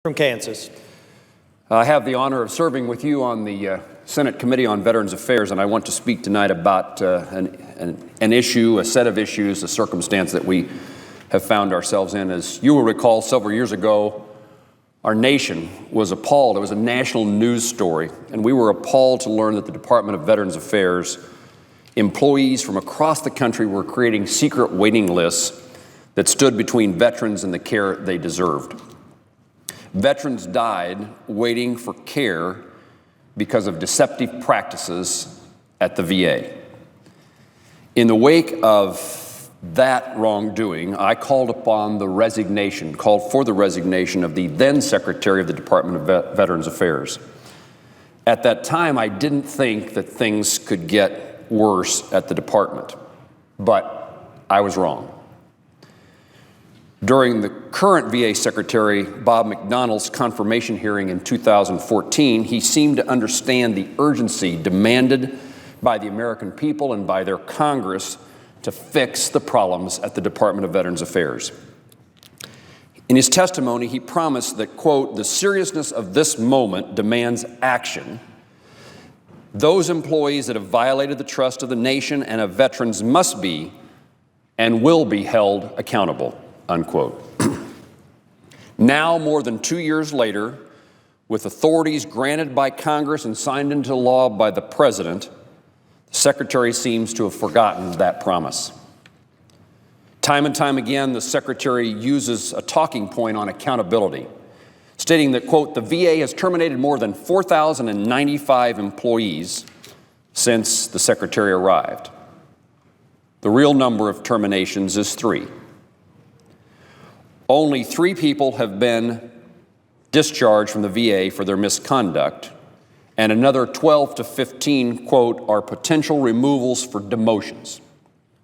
From Kansas. I have the honor of serving with you on the Senate Committee on Veterans Affairs, and I want to speak tonight about an issue, a set of issues, a circumstance that we have found ourselves in. As you will recall, several years ago, our nation was appalled. It was a national news story, and we were appalled to learn that the Department of Veterans Affairs employees from across the country were creating secret waiting lists that stood between veterans and the care they deserved. Veterans died waiting for care because of deceptive practices at the VA. In the wake of that wrongdoing, I called for the resignation of the then Secretary of the Department of Veterans Affairs. At that time, I didn't think that things could get worse at the department, but I was wrong. During the current VA Secretary, Bob McDonnell's confirmation hearing in 2014, he seemed to understand the urgency demanded by the American people and by their Congress to fix the problems at the Department of Veterans Affairs. In his testimony, he promised that, quote, "the seriousness of this moment demands action. Those employees that have violated the trust of the nation and of veterans must be and will be held accountable." Unquote. Now, more than 2 years later, with authorities granted by Congress and signed into law by the President, the Secretary seems to have forgotten that promise. Time and time again, the Secretary uses a talking point on accountability, stating that, quote, "the VA has terminated more than 4,095 employees since the Secretary arrived." The real number of terminations is 3. Only 3 people have been discharged from the VA for their misconduct, and another 12 to 15, quote, "are potential removals for demotions."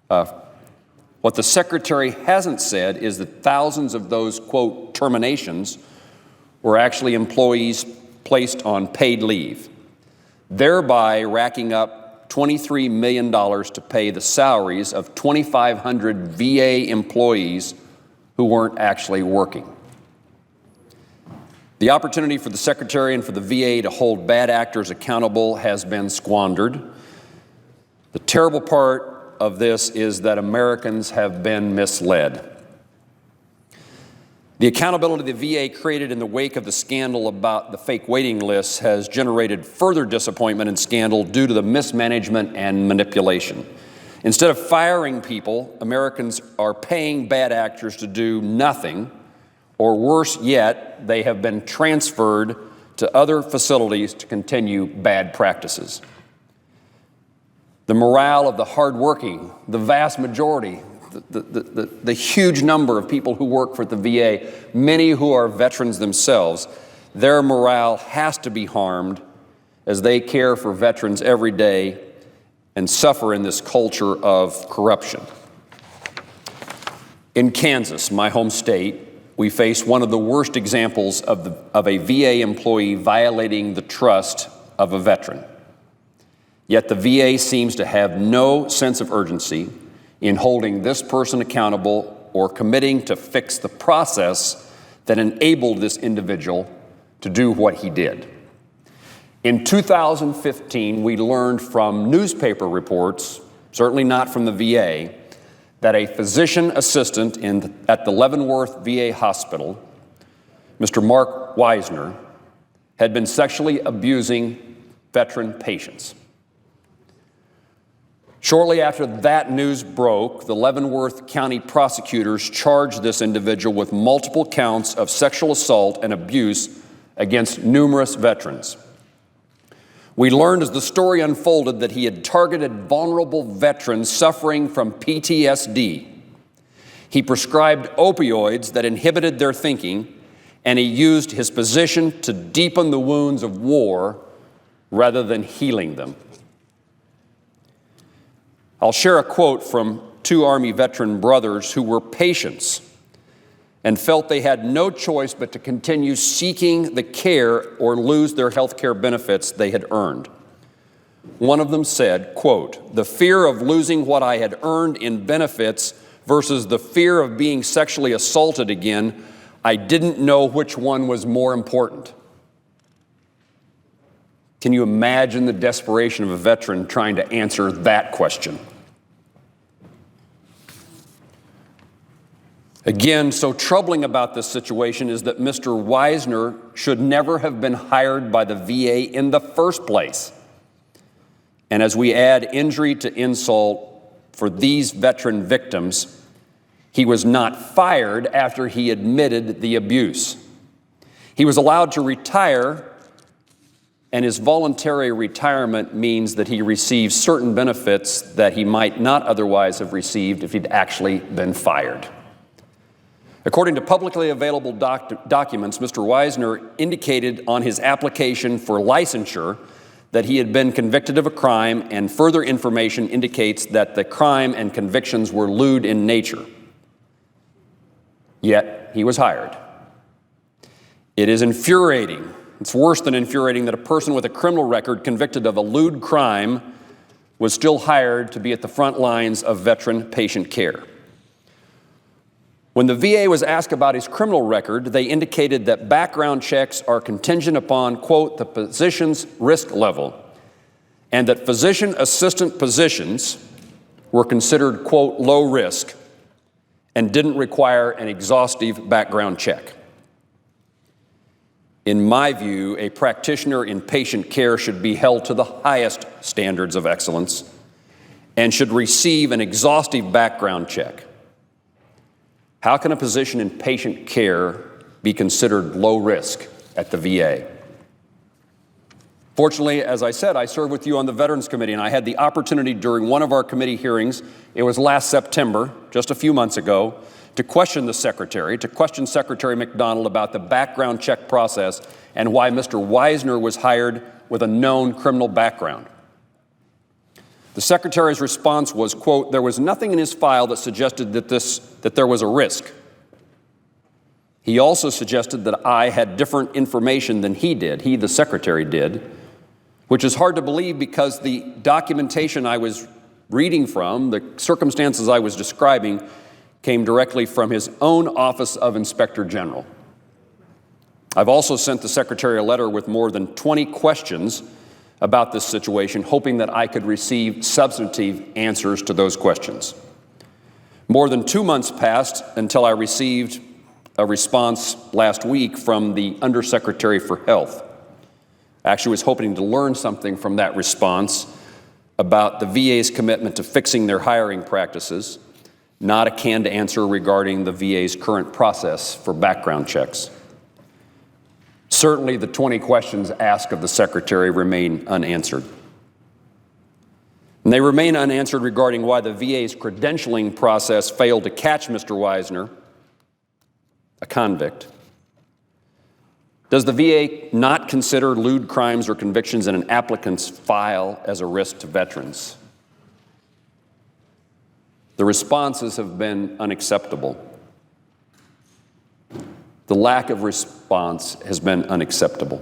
What the Secretary hasn't said is that thousands of those, quote, terminations were actually employees placed on paid leave, thereby racking up $23 million to pay the salaries of 2,500 VA employees who weren't actually working. The opportunity for the Secretary and for the VA to hold bad actors accountable has been squandered. The terrible part of this is that Americans have been misled. The accountability the VA created in the wake of the scandal about the fake waiting lists has generated further disappointment and scandal due to the mismanagement and manipulation. Instead of firing people, Americans are paying bad actors to do nothing, or worse yet, they have been transferred to other facilities to continue bad practices. The morale of the hardworking, the vast majority, the huge number of people who work for the VA, many who are veterans themselves, their morale has to be harmed as they care for veterans every day and suffer in this culture of corruption. In Kansas, my home state, we face one of the worst examples of a VA employee violating the trust of a veteran. Yet the VA seems to have no sense of urgency in holding this person accountable or committing to fix the process that enabled this individual to do what he did. In 2015, we learned from newspaper reports, certainly not from the VA, that a physician assistant at the Leavenworth VA Hospital, Mr. Mark Wisner, had been sexually abusing veteran patients. Shortly after that news broke, the Leavenworth County prosecutors charged this individual with multiple counts of sexual assault and abuse against numerous veterans. We learned as the story unfolded that he had targeted vulnerable veterans suffering from PTSD. He prescribed opioids that inhibited their thinking, and he used his position to deepen the wounds of war rather than healing them. I'll share a quote from 2 Army veteran brothers who were patients and felt they had no choice but to continue seeking the care or lose their health care benefits they had earned. One of them said, quote, "the fear of losing what I had earned in benefits versus the fear of being sexually assaulted again, I didn't know which one was more important. Can you imagine the desperation of a veteran trying to answer that question? Again, so troubling about this situation is that Mr. Wisner should never have been hired by the VA in the first place. And as we add injury to insult for these veteran victims, he was not fired after he admitted the abuse. He was allowed to retire, and his voluntary retirement means that he receives certain benefits that he might not otherwise have received if he'd actually been fired. According to publicly available documents, Mr. Wisner indicated on his application for licensure that he had been convicted of a crime, and further information indicates that the crime and convictions were lewd in nature. Yet he was hired. It is infuriating. It's worse than infuriating that a person with a criminal record convicted of a lewd crime was still hired to be at the front lines of veteran patient care. When the VA was asked about his criminal record, they indicated that background checks are contingent upon, quote, the physician's risk level, and that physician assistant positions were considered, quote, low risk and didn't require an exhaustive background check. In my view, a practitioner in patient care should be held to the highest standards of excellence and should receive an exhaustive background check. How can a position in patient care be considered low risk at the VA? Fortunately, as I said, I serve with you on the Veterans Committee, and I had the opportunity during one of our committee hearings, it was last September, just a few months ago, to question Secretary McDonald about the background check process and why Mr. Wisner was hired with a known criminal background. The Secretary's response was, quote, there was nothing in his file that suggested that there was a risk. He also suggested that I had different information than he did, the Secretary did, which is hard to believe because the documentation I was reading from, the circumstances I was describing, came directly from his own Office of Inspector General. I've also sent the Secretary a letter with more than 20 questions about this situation, hoping that I could receive substantive answers to those questions. More than 2 months passed until I received a response last week from the Undersecretary for Health. I actually was hoping to learn something from that response about the VA's commitment to fixing their hiring practices, not a canned answer regarding the VA's current process for background checks. Certainly, the 20 questions asked of the Secretary remain unanswered. And they remain unanswered regarding why the VA's credentialing process failed to catch Mr. Wisner, a convict. Does the VA not consider lewd crimes or convictions in an applicant's file as a risk to veterans? The responses have been unacceptable. The lack of response has been unacceptable.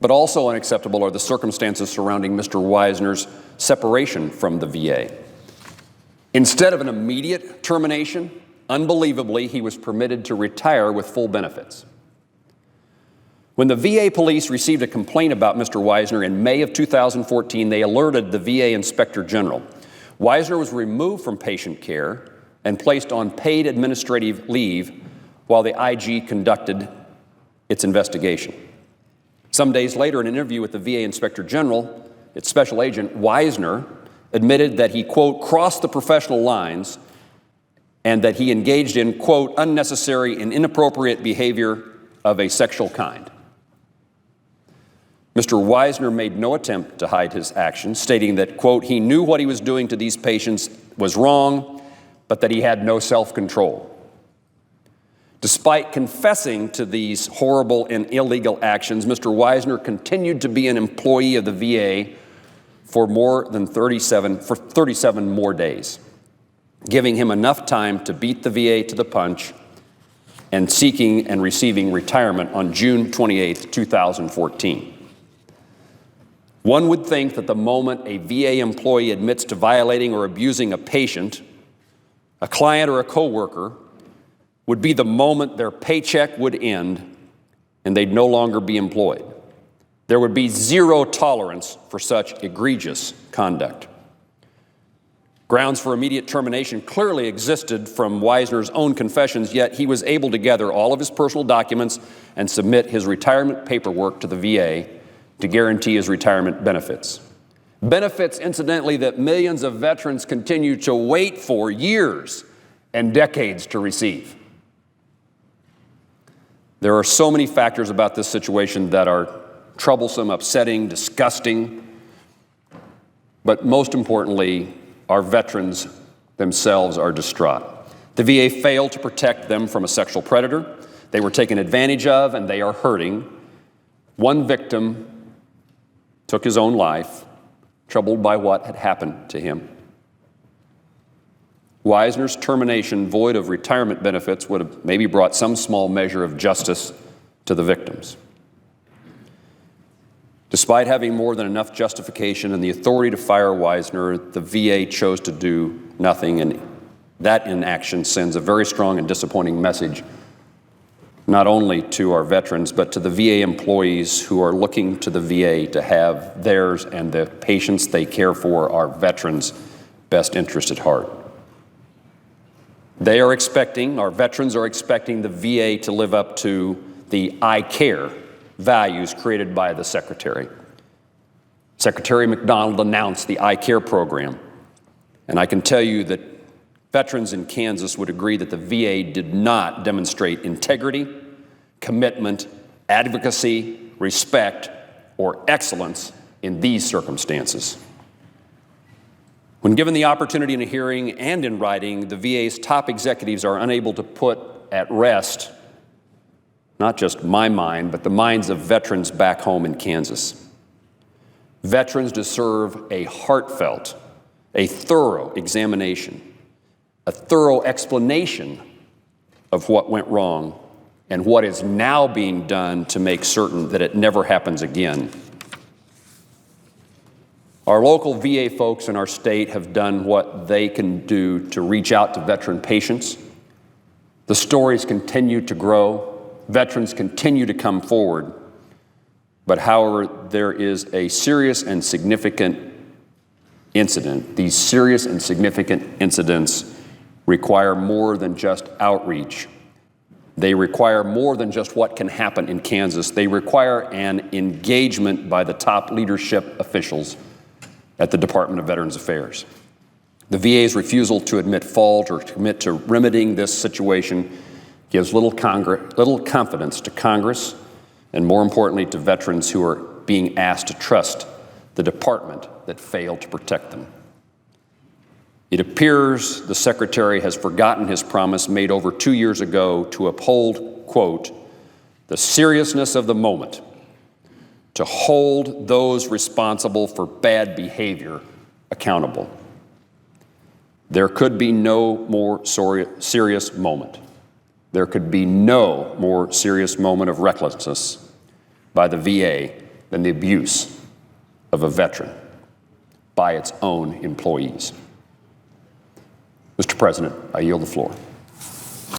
But also unacceptable are the circumstances surrounding Mr. Wisner's separation from the VA. Instead of an immediate termination, unbelievably, he was permitted to retire with full benefits. When the VA police received a complaint about Mr. Wisner in May of 2014, they alerted the VA Inspector General. Wisner was removed from patient care and placed on paid administrative leave while the IG conducted its investigation. Some days later, in an interview with the VA Inspector General, its special agent, Wisner, admitted that he, quote, crossed the professional lines and that he engaged in, quote, unnecessary and inappropriate behavior of a sexual kind. Mr. Wisner made no attempt to hide his actions, stating that, quote, he knew what he was doing to these patients was wrong, but that he had no self-control. Despite confessing to these horrible and illegal actions, Mr. Wisner continued to be an employee of the VA for 37 more days, giving him enough time to beat the VA to the punch and seeking and receiving retirement on June 28, 2014. One would think that the moment a VA employee admits to violating or abusing a patient, a client, or a coworker, would be the moment their paycheck would end and they'd no longer be employed. There would be zero tolerance for such egregious conduct. Grounds for immediate termination clearly existed from Wisner's own confessions, yet he was able to gather all of his personal documents and submit his retirement paperwork to the VA to guarantee his retirement benefits. Benefits, incidentally, that millions of veterans continue to wait for years and decades to receive. There are so many factors about this situation that are troublesome, upsetting, disgusting, but most importantly, our veterans themselves are distraught. The VA failed to protect them from a sexual predator. They were taken advantage of, and they are hurting. One victim took his own life, troubled by what had happened to him. Wisner's termination, void of retirement benefits, would have maybe brought some small measure of justice to the victims. Despite having more than enough justification and the authority to fire Wisner, the VA chose to do nothing, and that inaction sends a very strong and disappointing message, not only to our veterans, but to the VA employees who are looking to the VA to have theirs and the patients they care for, our veterans' best interest at heart. They are expecting, our veterans are expecting the VA to live up to the I care values created by the Secretary. Secretary McDonald announced the I Care program, and I can tell you that veterans in Kansas would agree that the VA did not demonstrate integrity, commitment, advocacy, respect, or excellence in these circumstances. When given the opportunity in a hearing and in writing, the VA's top executives are unable to put at rest not just my mind, but the minds of veterans back home in Kansas. Veterans deserve a heartfelt, a thorough examination, a thorough explanation of what went wrong and what is now being done to make certain that it never happens again. Our local VA folks in our state have done what they can do to reach out to veteran patients. The stories continue to grow. Veterans continue to come forward. But however, there is a serious and significant incident. These serious and significant incidents require more than just outreach. They require more than just what can happen in Kansas. They require an engagement by the top leadership officials at the Department of Veterans Affairs. The VA's refusal to admit fault or to commit to remedying this situation gives little confidence to Congress and, more importantly, to veterans who are being asked to trust the department that failed to protect them. It appears the Secretary has forgotten his promise made over 2 years ago to uphold, quote, the seriousness of the moment, to hold those responsible for bad behavior accountable. There could be no more serious moment. There could be no more serious moment of recklessness by the VA than the abuse of a veteran by its own employees. Mr. President, I yield the floor.